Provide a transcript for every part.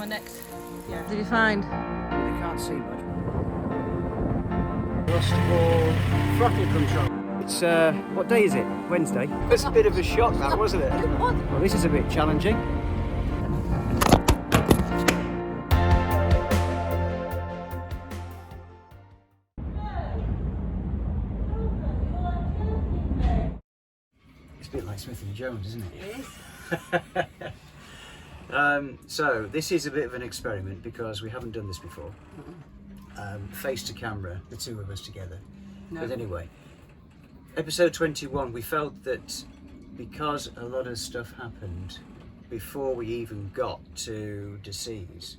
my next. Yeah. Did you find? You can't see much. Lost for throttle control. It's, what day is it? Wednesday. It's a bit of a shock that, wasn't it? What? Well, this is a bit challenging. It's a bit like Smith & Jones, isn't it? It is. So this is a bit of an experiment because we haven't done this before. Face to camera, the two of us together. No. But anyway, episode 21, we felt that because a lot of stuff happened before we even got to Decize,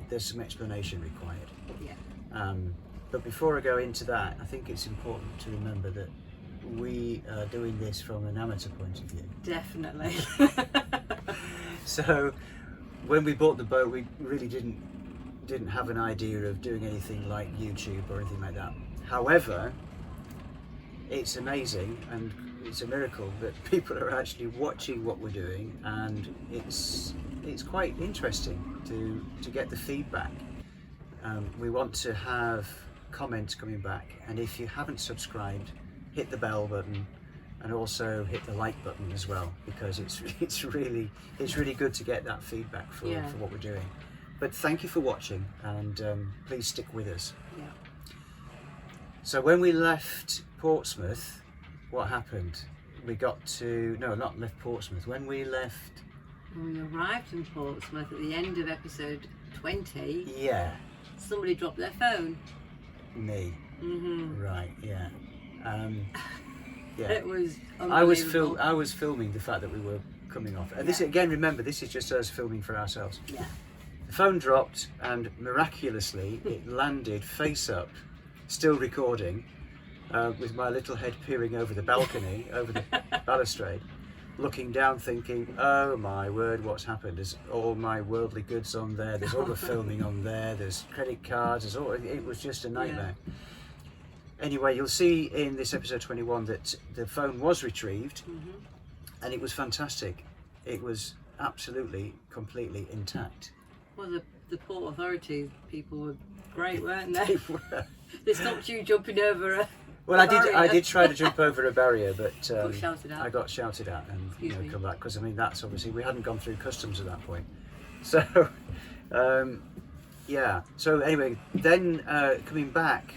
there's some explanation required. Yeah. But before I go into that, I think it's important to remember that we are doing this from an amateur point of view. Definitely. So when we bought the boat, we really didn't have an idea of doing anything like YouTube or anything like that. However, it's amazing and it's a miracle that people are actually watching what we're doing, and it's quite interesting to get the feedback. We want to have comments coming back, and if you haven't subscribed, hit the bell button and also hit the like button as well, because it's really good to get that feedback for what we're doing. But thank you for watching, and please stick with us. Yeah. So when we left Portsmouth, what happened? We got to, no, not left Portsmouth. When we left... When we arrived in Portsmouth at the end of episode 20, Yeah, somebody dropped their phone. me. Mm-hmm. Right, yeah. Yeah. It was I was unbelievable. filming the fact that we were coming off. And Yeah. this, again, remember, this is just us filming for ourselves. Yeah. The phone dropped, and miraculously it landed face up, still recording, with my little head peering over the balcony, over the balustrade, looking down thinking, oh my word, what's happened? There's all my worldly goods on there, there's all the filming on there, there's credit cards, there's all, it was just a nightmare. Yeah. Anyway, you'll see in this episode 21 that the phone was retrieved, Mm-hmm. and it was fantastic. It was absolutely, completely intact. Well, the port authorities people were great, weren't they? They were. They stopped you jumping over a Well, I barrier. did try to jump over a barrier, but Got shouted at. I got shouted at and Excuse me. come back, because I mean that's obviously, we hadn't gone through customs at that point. So yeah. So anyway, then coming back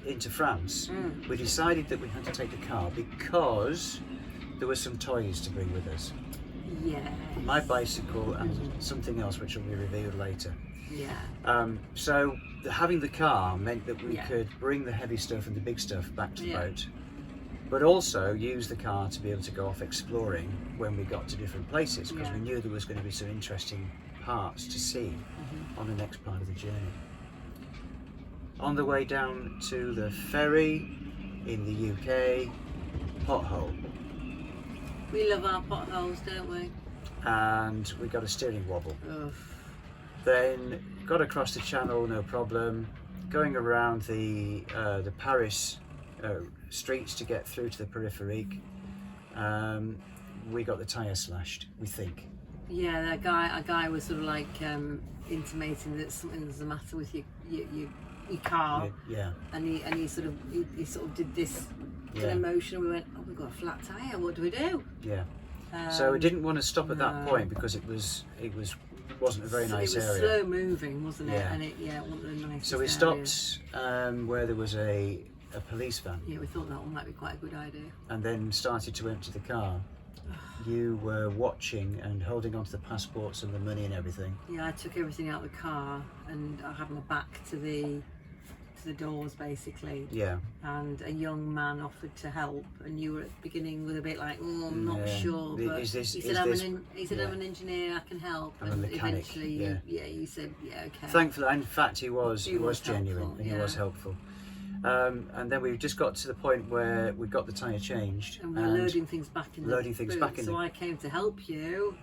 into France, we decided that we had to take the car because there were some toys to bring with us. Yeah. My bicycle and something else which will be revealed later. Yeah. So having the car meant that we Yeah. could bring the heavy stuff and the big stuff back to the Yeah. boat, but also use the car to be able to go off exploring when we got to different places, because Yeah. we knew there was going to be some interesting parts to see on the next part of the journey. On the way down to the ferry in the UK, pothole, We love our potholes, don't we? and we got a steering wobble. Ugh. Then got across the channel, no problem. Going around the Paris streets to get through to the peripherique, we got the tyre slashed, we think. Yeah, a guy was sort of like intimating that something was the matter with your car, Yeah, and he sort of did this kind Yeah. of motion. We went, oh, we've got a flat tyre. What do we do? yeah. So we didn't want to stop at that no. point because it wasn't a very nice It was area. slow moving, wasn't it? Yeah. And it wasn't the nicest So we area. stopped where there was a police van, Yeah, we thought that one might be quite a good idea. and then started to empty the car. You were watching and holding onto the passports and the money and everything. Yeah, I took everything out of the car and I had my back to the doors basically. Yeah. And a young man offered to help, and you were at the beginning with a bit like, oh, I'm not Yeah. sure, but Is this- he is said, this- I'm an engineer, I can help. I'm a and mechanic, eventually, you said, yeah, okay. Thankfully, in fact, he was genuine, helpful, and he was yeah. helpful. And then we just got to the point where we got the tyre changed, And we were loading things back in loading the things boot, back in so the- I came to help you.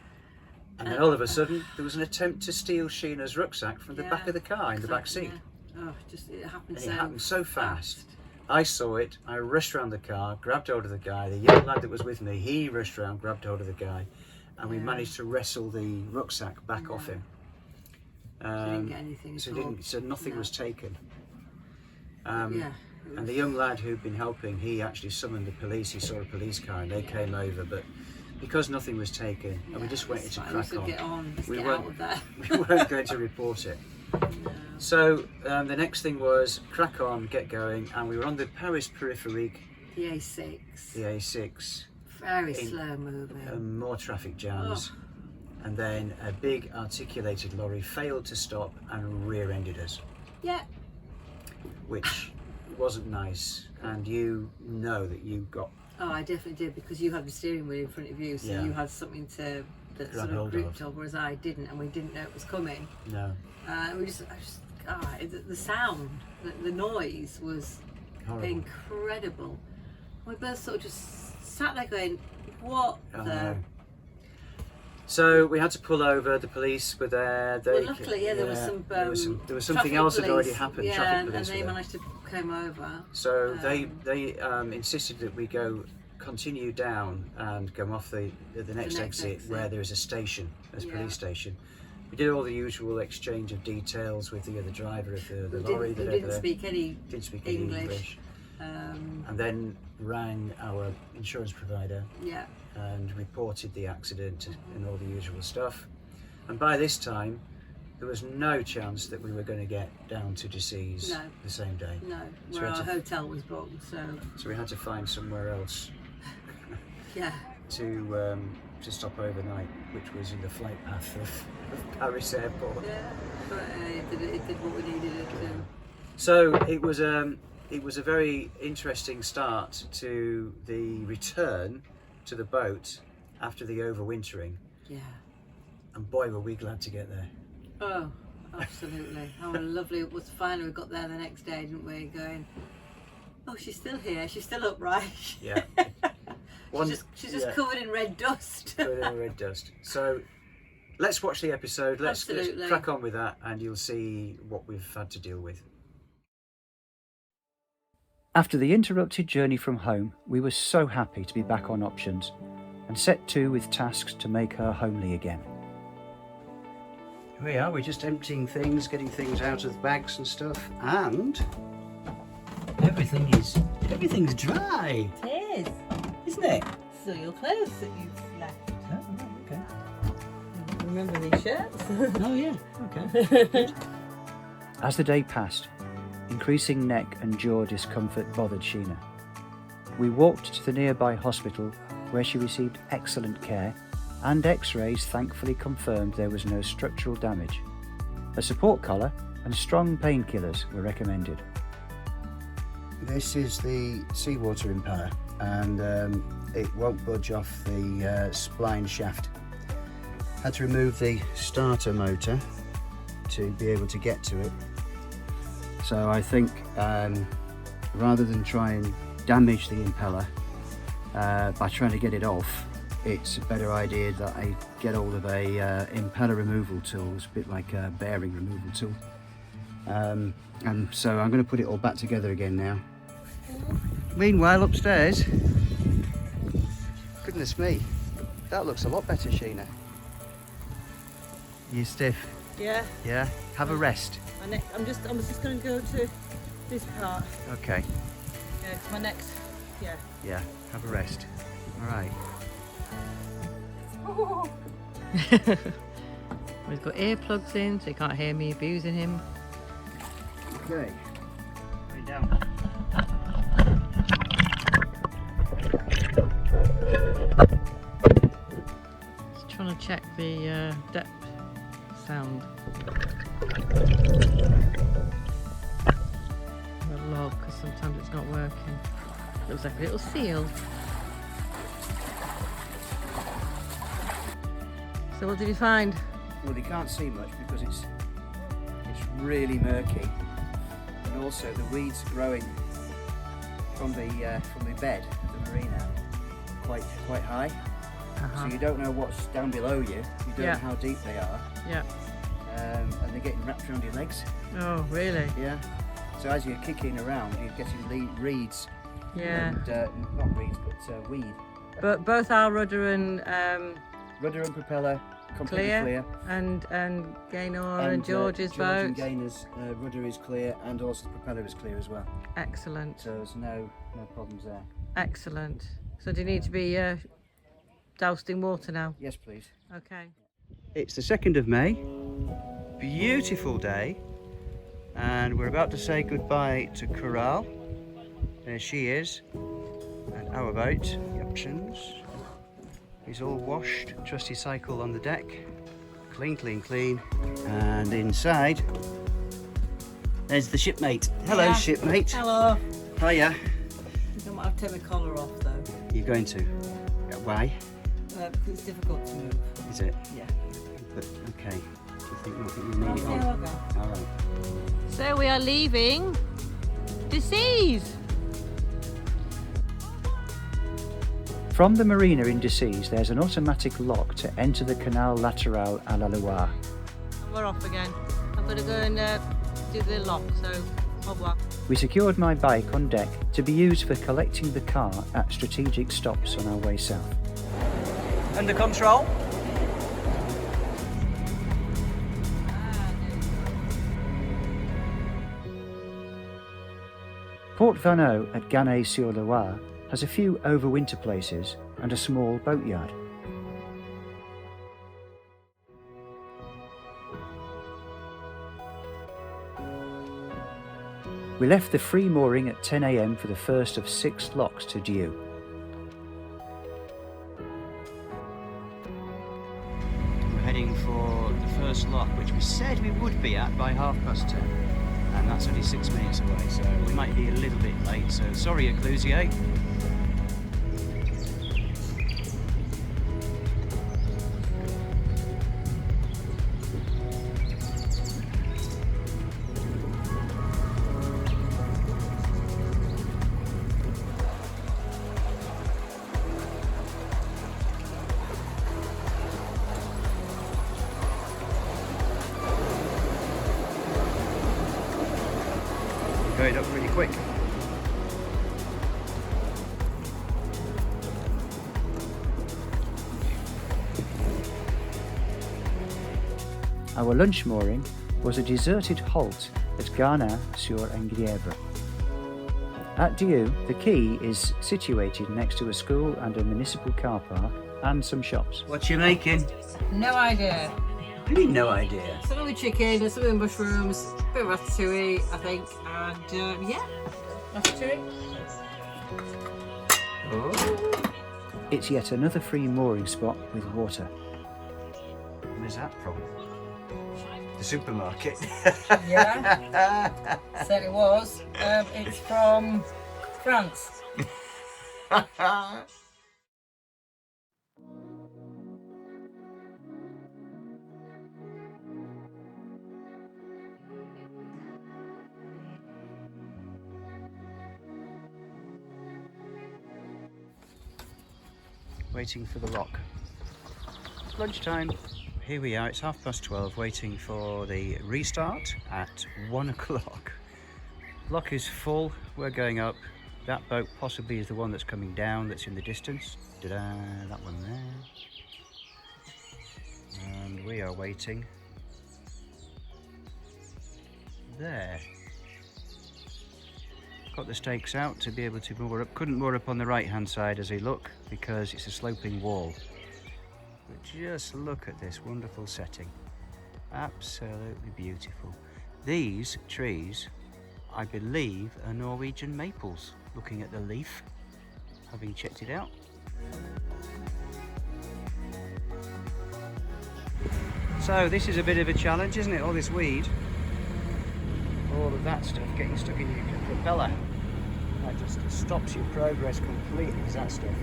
and then all of a sudden there was an attempt to steal Sheenagh's rucksack from the back of the car in the back seat. Yeah. Oh, it happened And so it happened so fast. I saw it, I rushed around the car, grabbed hold of the guy, the young lad that was with me, he rushed around, grabbed hold of the guy, and we Yeah. managed to wrestle the rucksack back off him. So didn't get anything at all. So nothing was taken. Yeah. And the young lad who'd been helping, he actually summoned the police. He saw a police car and they came over, but because nothing was taken, and we just wanted to crack on. Get on. Let's we get weren't, out of there. we weren't going to report it. No. So the next thing was crack on, get going, and we were on the Paris Périphérique, The A6. the A6, Very slow moving. more traffic jams, and then a big articulated lorry failed to stop and rear-ended us. Yeah. Which wasn't nice, and you know that you got. Oh, I definitely did, because you had the steering wheel in front of you, so you had something that sort of gripped on, whereas I didn't, and we didn't know it was coming. No. The sound, the noise was Horrible. Incredible. We both sort of just sat there going, "What the?" No. So we had to pull over. The police were there. Luckily, there was some. There was something else that had already happened. Yeah, traffic police and they managed to come over. So they insisted that we continue down and go off the next exit where there is a station, a police station. We did all the usual exchange of details with the driver of the lorry. Who didn't speak any English. And then rang our insurance provider. Yeah. And reported the accident and all the usual stuff. And by this time, there was no chance that we were going to get down to Decize the same day. No, where our hotel was booked. So we had to find somewhere else. To stop overnight, which was in the flight path of Paris Airport. Yeah, but it did what we needed it to. So it was a very interesting start to the return to the boat after the overwintering. Yeah. And boy, were we glad to get there. Oh, absolutely. How lovely it was. Finally, we got there the next day, didn't we? Going, oh, she's still here. She's still upright. Yeah. She's just covered in red dust. Covered in red dust. So let's watch the episode. Let's crack on with that, and you'll see what we've had to deal with. After the interrupted journey from home, we were so happy to be back on options and set to with tasks to make her homely again. Here we are, we're just emptying things, getting things out of the bags and stuff, and everything's dry. It is. Isn't it? So your clothes that you've left. Oh, okay. Remember these shirts? Oh yeah, okay. As the day passed, increasing neck and jaw discomfort bothered Sheenagh. We walked to the nearby hospital where she received excellent care, and x-rays thankfully confirmed there was no structural damage. A support collar and strong painkillers were recommended. This is the seawater impeller, and it won't budge off the spline shaft. Had to remove the starter motor to be able to get to it. So I think rather than try and damage the impeller by trying to get it off, it's a better idea that I get hold of a impeller removal tool. It's a bit like a bearing removal tool. And so I'm going to put it all back together again now. Meanwhile, upstairs, goodness me, that looks a lot better, Sheenagh. You stiff? Yeah. Yeah? Have a rest. I'm just going to go to this part. Okay. Yeah, my next. Yeah. Yeah, have a rest. All right. He's got earplugs in, so he can't hear me abusing him. Okay. Lay down. Just trying to check the depth sound. The log, because sometimes it's not working. Looks like a little seal. So what did you find? Well, you can't see much because it's really murky, and also the weeds growing from the bed of the marina quite high. So you don't know what's down below you. You don't know how deep they are. Yeah. And they're getting wrapped around your legs. Oh, really? Yeah. So as you're kicking around, you're getting reeds. Yeah. And, not reeds, but weed. But both our rudder and Rudder and propeller completely clear. And Gaynor and George's George boat. and Gaynor's rudder is clear, and also the propeller is clear as well. Excellent. So there's no problems there. Excellent. So do you need to be doused in water now? Yes, please. Okay. It's the 2nd of May, beautiful day, and we're about to say goodbye to Coral. There she is, and our boat, the options, is all washed. Trusty cycle on the deck, clean, clean, clean, and inside there's the shipmate. Hello, yeah. Shipmate. Hello. Hiya. I might have to take my collar off though. You're going to? Why? Because it's difficult to move. Is it? Yeah. But, okay. Do you think you need it on? Okay. All right. So we are leaving Decize. From the marina in Decize, there's an automatic lock to enter the Canal lateral à la Loire. And we're off again. I'm going to go and do the lock, so au revoir. We secured my bike on deck to be used for collecting the car at strategic stops on our way south. Under control. Port Vanneau at Ganay-sur-Loire has a few overwinter places and a small boatyard. We left the free mooring at 10 AM for the first of 6 locks to due. We're heading for the first lock, which we said we would be at by 10:30, and that's only 6 minutes away, so we might be a little bit late, so sorry, Ecclesiae. Going up really quick. Our lunch mooring was a deserted halt at Garnin-sur-Englièvre. At Dieu, the quay is situated next to a school and a municipal car park and some shops. What you making? No idea. I mean, no idea. Something with chicken, something with mushrooms, a bit of ratatouille, I think, and yeah, ratatouille. Oh. It's yet another free mooring spot with water. Where's that from? The supermarket. Yeah, said it was. It's from France. Waiting for the lock. Lunchtime. Here we are, it's 12:30, waiting for the restart at 1 o'clock. Lock is full, we're going up. That boat possibly is the one that's coming down, that's in the distance. Ta-da, that one there. And we are waiting there. Got the stakes out to be able to moor up. Couldn't moor up on the right hand side as we look because it's a sloping wall. But just look at this wonderful setting. Absolutely beautiful. These trees, I believe, are Norwegian maples, looking at the leaf, having checked it out. So this is a bit of a challenge, isn't it? All this weed, all of that stuff getting stuck in your propeller. That just stops your progress completely, is that stuff.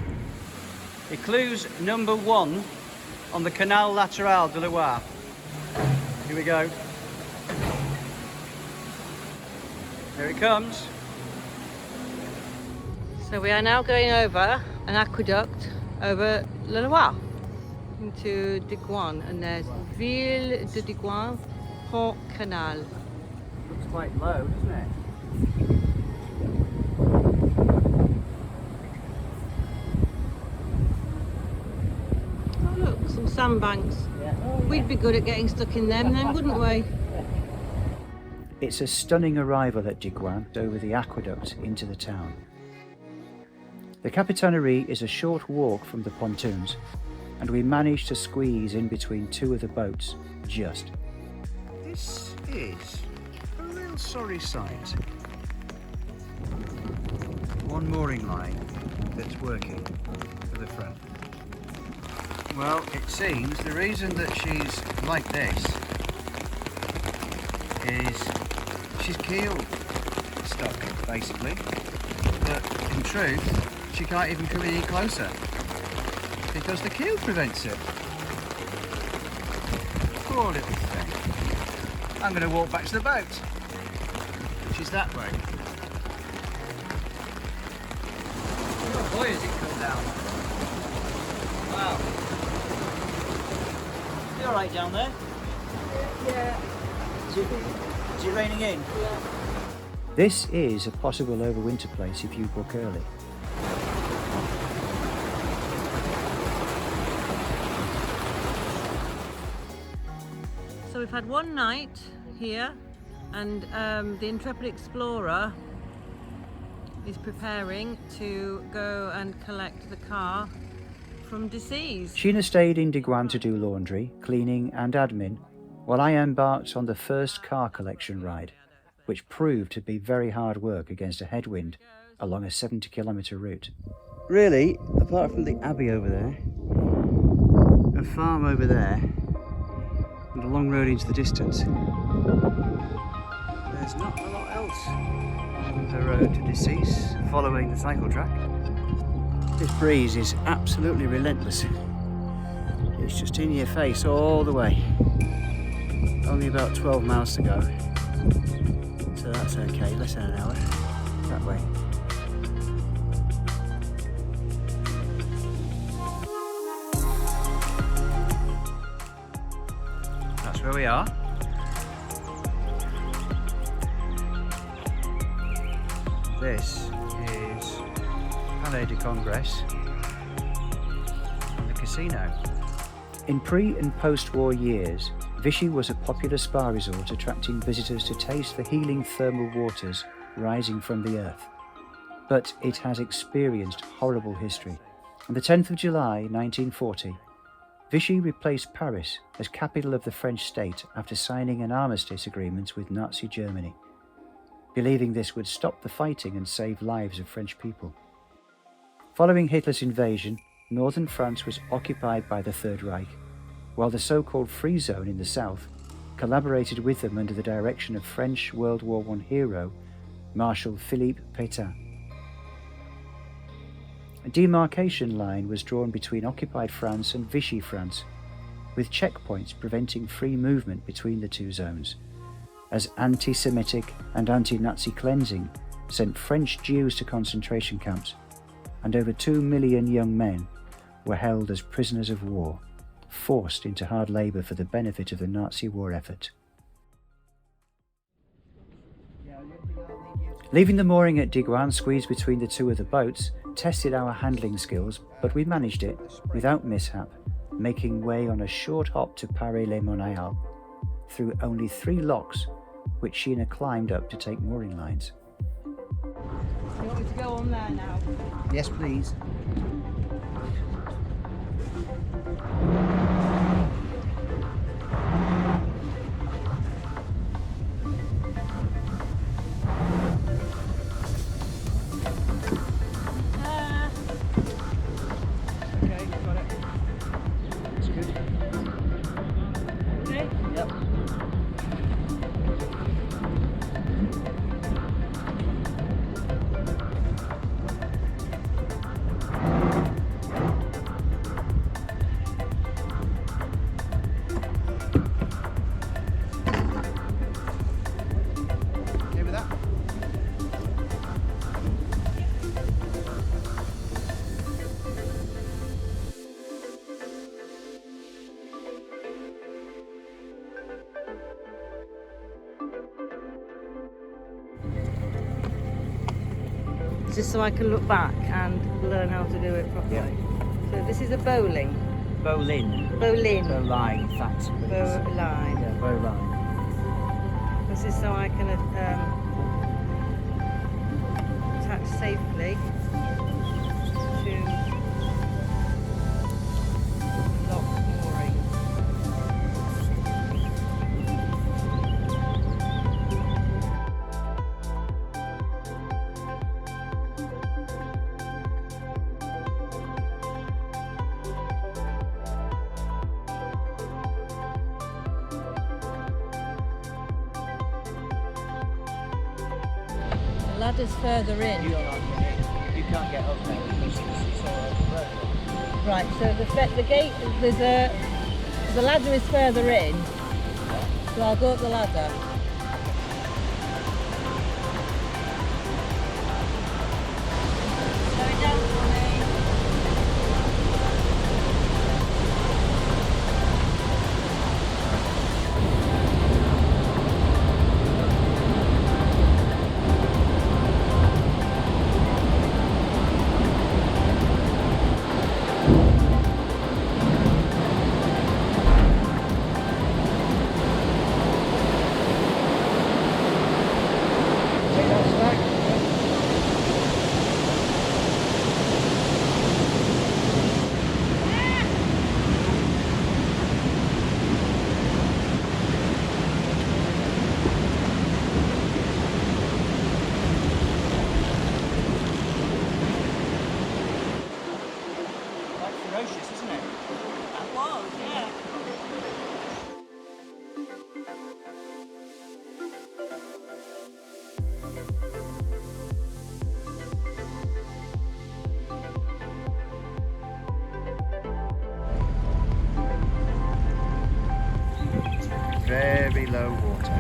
Écluse number 1 on the Canal lateral de Loire. Here we go. Here it comes. So we are now going over an aqueduct over La Loire into DIGOIN, and there's Ville de DIGOIN, French Canal. Looks quite low, doesn't it? Oh look, some sandbanks. We'd be good at getting stuck in them then, wouldn't we? It's a stunning arrival at DIGOIN over the aqueduct into the town. The Capitanerie is a short walk from the pontoons, and we managed to squeeze in between two of the boats, just. This is a real sorry sight. One mooring line that's working for the front. Well, it seems the reason that she's like this is she's keel stuck, basically. But in truth, she can't even come any closer because the keel prevents it. Poor little thing. I'm going to walk back to the boat, which is that way. Oh boy, has it come down. Wow. You alright down there? Yeah. Is it raining in? Yeah. This is a possible overwinter place if you book early. So we've had one night here, and the Intrepid Explorer is preparing to go and collect the car from Decize. Sheenagh stayed in DIGOIN to do laundry, cleaning and admin, while I embarked on the first car collection ride, which proved to be very hard work against a headwind along a 70-kilometre route. Really, apart from the abbey over there, a farm over there, and a long road into the distance, there's not a lot else on the road to Decize following the cycle track. This breeze is absolutely relentless. It's just in your face all the way. Only about 12 miles to go, so that's okay, less than an hour that way. That's where we are. This is Palais de Congrès and the casino. In pre- and post-war years, Vichy was a popular spa resort attracting visitors to taste the healing thermal waters rising from the earth. But it has experienced horrible history. On the 10th of July 1940, Vichy replaced Paris as capital of the French state after signing an armistice agreement with Nazi Germany, believing this would stop the fighting and save lives of French people. Following Hitler's invasion, northern France was occupied by the Third Reich, while the so-called Free Zone in the south collaborated with them under the direction of French World War I hero Marshal Philippe Pétain. A demarcation line was drawn between occupied France and Vichy France, with checkpoints preventing free movement between the two zones, as anti-Semitic and anti-Nazi cleansing sent French Jews to concentration camps, and over 2 million young men were held as prisoners of war, forced into hard labour for the benefit of the Nazi war effort. Leaving the mooring at DIGOIN squeezed between the two of the boats tested our handling skills, but we managed it without mishap, making way on a short hop to Paris-les-Monnayals through only 3 locks, which Sheenagh climbed up to take mooring lines. You want me to go on there now? Yes, please. Okay, got it. That's good. Okay? Yep. Okay with that? Just so I can look back and learn how to do it properly. Yeah. So this is a bowling. Bowline. Bowline. Bowline, that's what it is. Bowline. Yeah, bowline. This is so I can attach safely to lock mooring. The ladder's further in. You can't get up there because it's all over the road. Right, so the gate, the ladder is further in, so I'll go up the ladder. Slow it down for me. Quite ferocious, isn't it? That was, yeah. Very low water.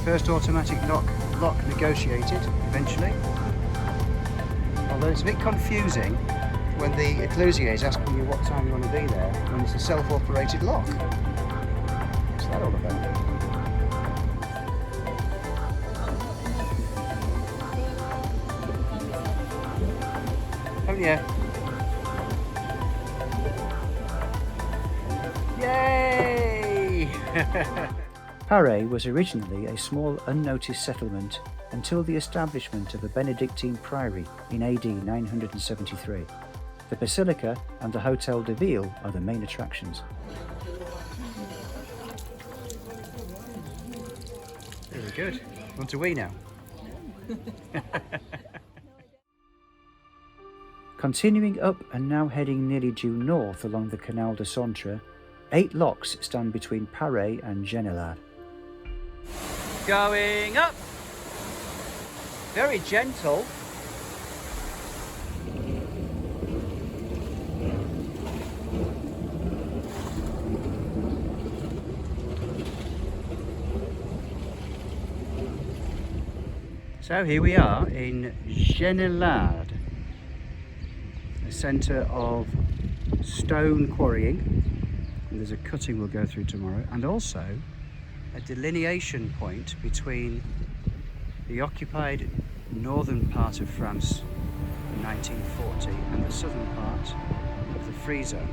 First automatic lock negotiated eventually. Although it's a bit confusing when the Ecclesier is asking you what time you want to be there when it's a self-operated lock. What's that all about? Haven't you? Yay! Paray was originally a small unnoticed settlement until the establishment of a Benedictine priory in AD 973. The basilica and the Hotel de Ville are the main attractions. Very good. Want to wee now? Continuing up and now heading nearly due north along the Canal du CENTRE, 8 locks stand between Paray and Generalard. Going up. Very gentle. So here we are in Generalard, a centre of stone quarrying, and there's a cutting we'll go through tomorrow, and also a delineation point between the occupied northern part of France in 1940 and the southern part of the Free Zone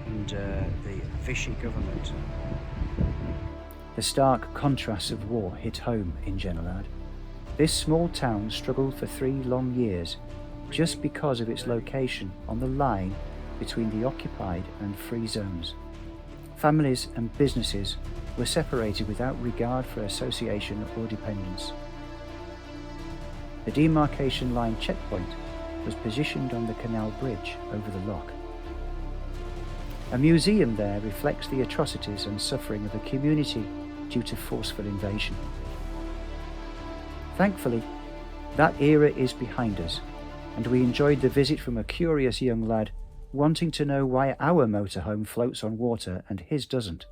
under the Vichy government. The stark contrasts of war hit home in Generalard. This small town struggled for 3 long years just because of its location on the line between the occupied and free zones. Families and businesses were separated without regard for association or dependence. The demarcation line checkpoint was positioned on the canal bridge over the lock. A museum there reflects the atrocities and suffering of a community due to forceful invasion. Thankfully, that era is behind us, and we enjoyed the visit from a curious young lad wanting to know why our motorhome floats on water and his doesn't.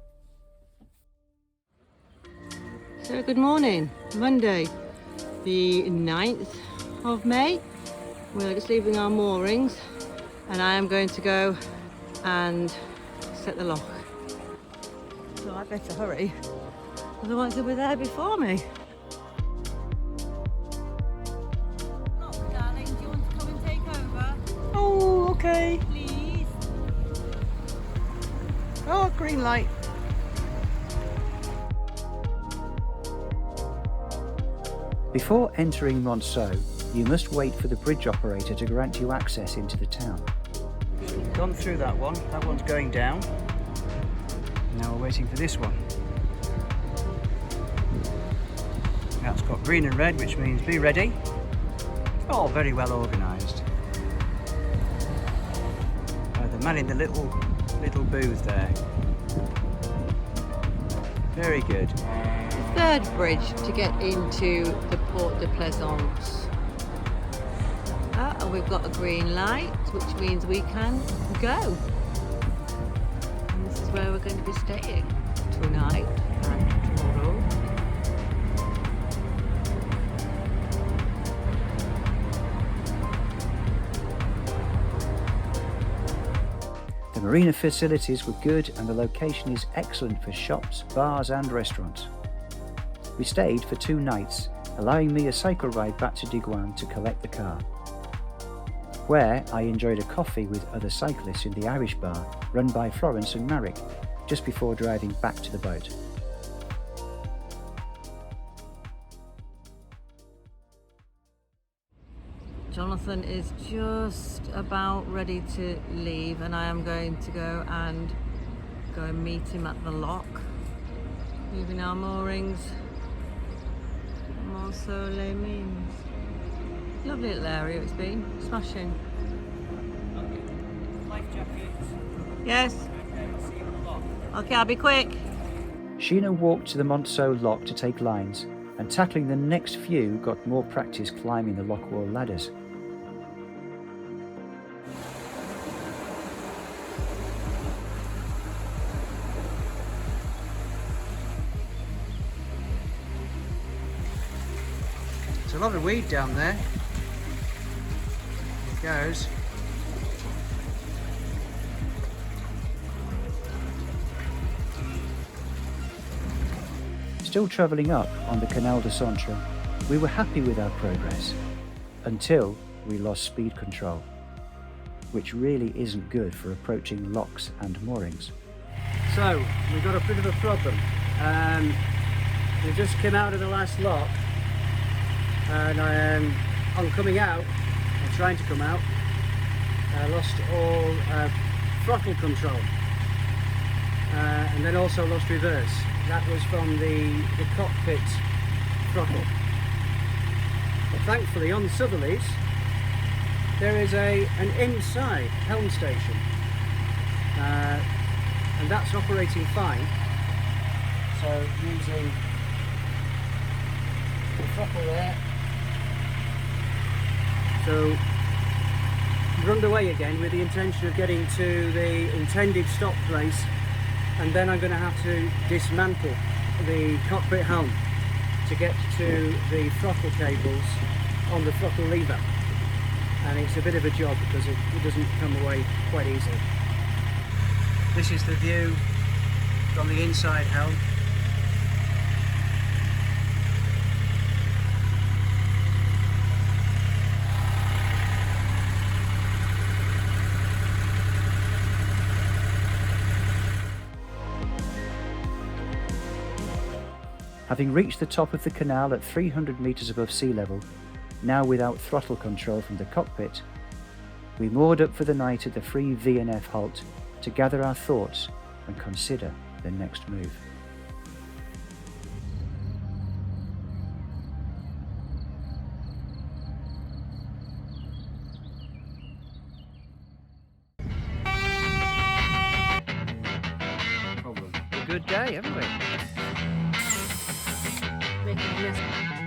So good morning, Monday the 9th of May. We're just leaving our moorings and I am going to go and set the lock. So I better hurry, otherwise they'll be there before me. Look, darling, do you want to come and take over? Oh, Okay. Please. Oh, green light. Before entering Mons, you must wait for the bridge operator to grant you access into the town. Gone through that one. That one's going down. Now we're waiting for this one. That's got green and red, which means be ready. All very well organised. The man in the little booth there. Very good. The third bridge to get into the Port de Plaisance. And we've got a green light, which means we can go. And this is where we're going to be staying tonight and tomorrow. The marina facilities were good and the location is excellent for shops, bars and restaurants. We stayed for 2 nights, allowing me a cycle ride back to DIGOIN to collect the car, where I enjoyed a coffee with other cyclists in the Irish bar run by Florence and Marek, just before driving back to the boat. Jonathan is just about ready to leave and I am going to go and meet him at the lock. Moving our moorings. Les Mines. Lovely little area it's been. Smashing. Life jackets. Yes. Okay, I'll be quick. Sheenagh walked to the Mons lock to take lines, and tackling the next few got more practice climbing the lock wall ladders. There's a lot of weed down there. There it goes. Still travelling up on the Canal du CENTRE, we were happy with our progress, until we lost speed control, which really isn't good for approaching locks and moorings. So, we've got a bit of a problem. We just came out of the last lock, and on coming out, or trying to come out, I lost all throttle control, and then also lost reverse. That was from the cockpit throttle. But thankfully on the southerlies there is an inside helm station, and that's operating fine. So using the throttle there, so we're underway again with the intention of getting to the intended stop place, and then I'm going to have to dismantle the cockpit helm to get to the throttle cables on the throttle lever, and it's a bit of a job because it doesn't come away quite easily. This is the view from the inside helm. Having reached the top of the canal at 300 metres above sea level, now without throttle control from the cockpit, we moored up for the night at the free V&F halt to gather our thoughts and consider the next move. A good day, haven't we? Making a mess.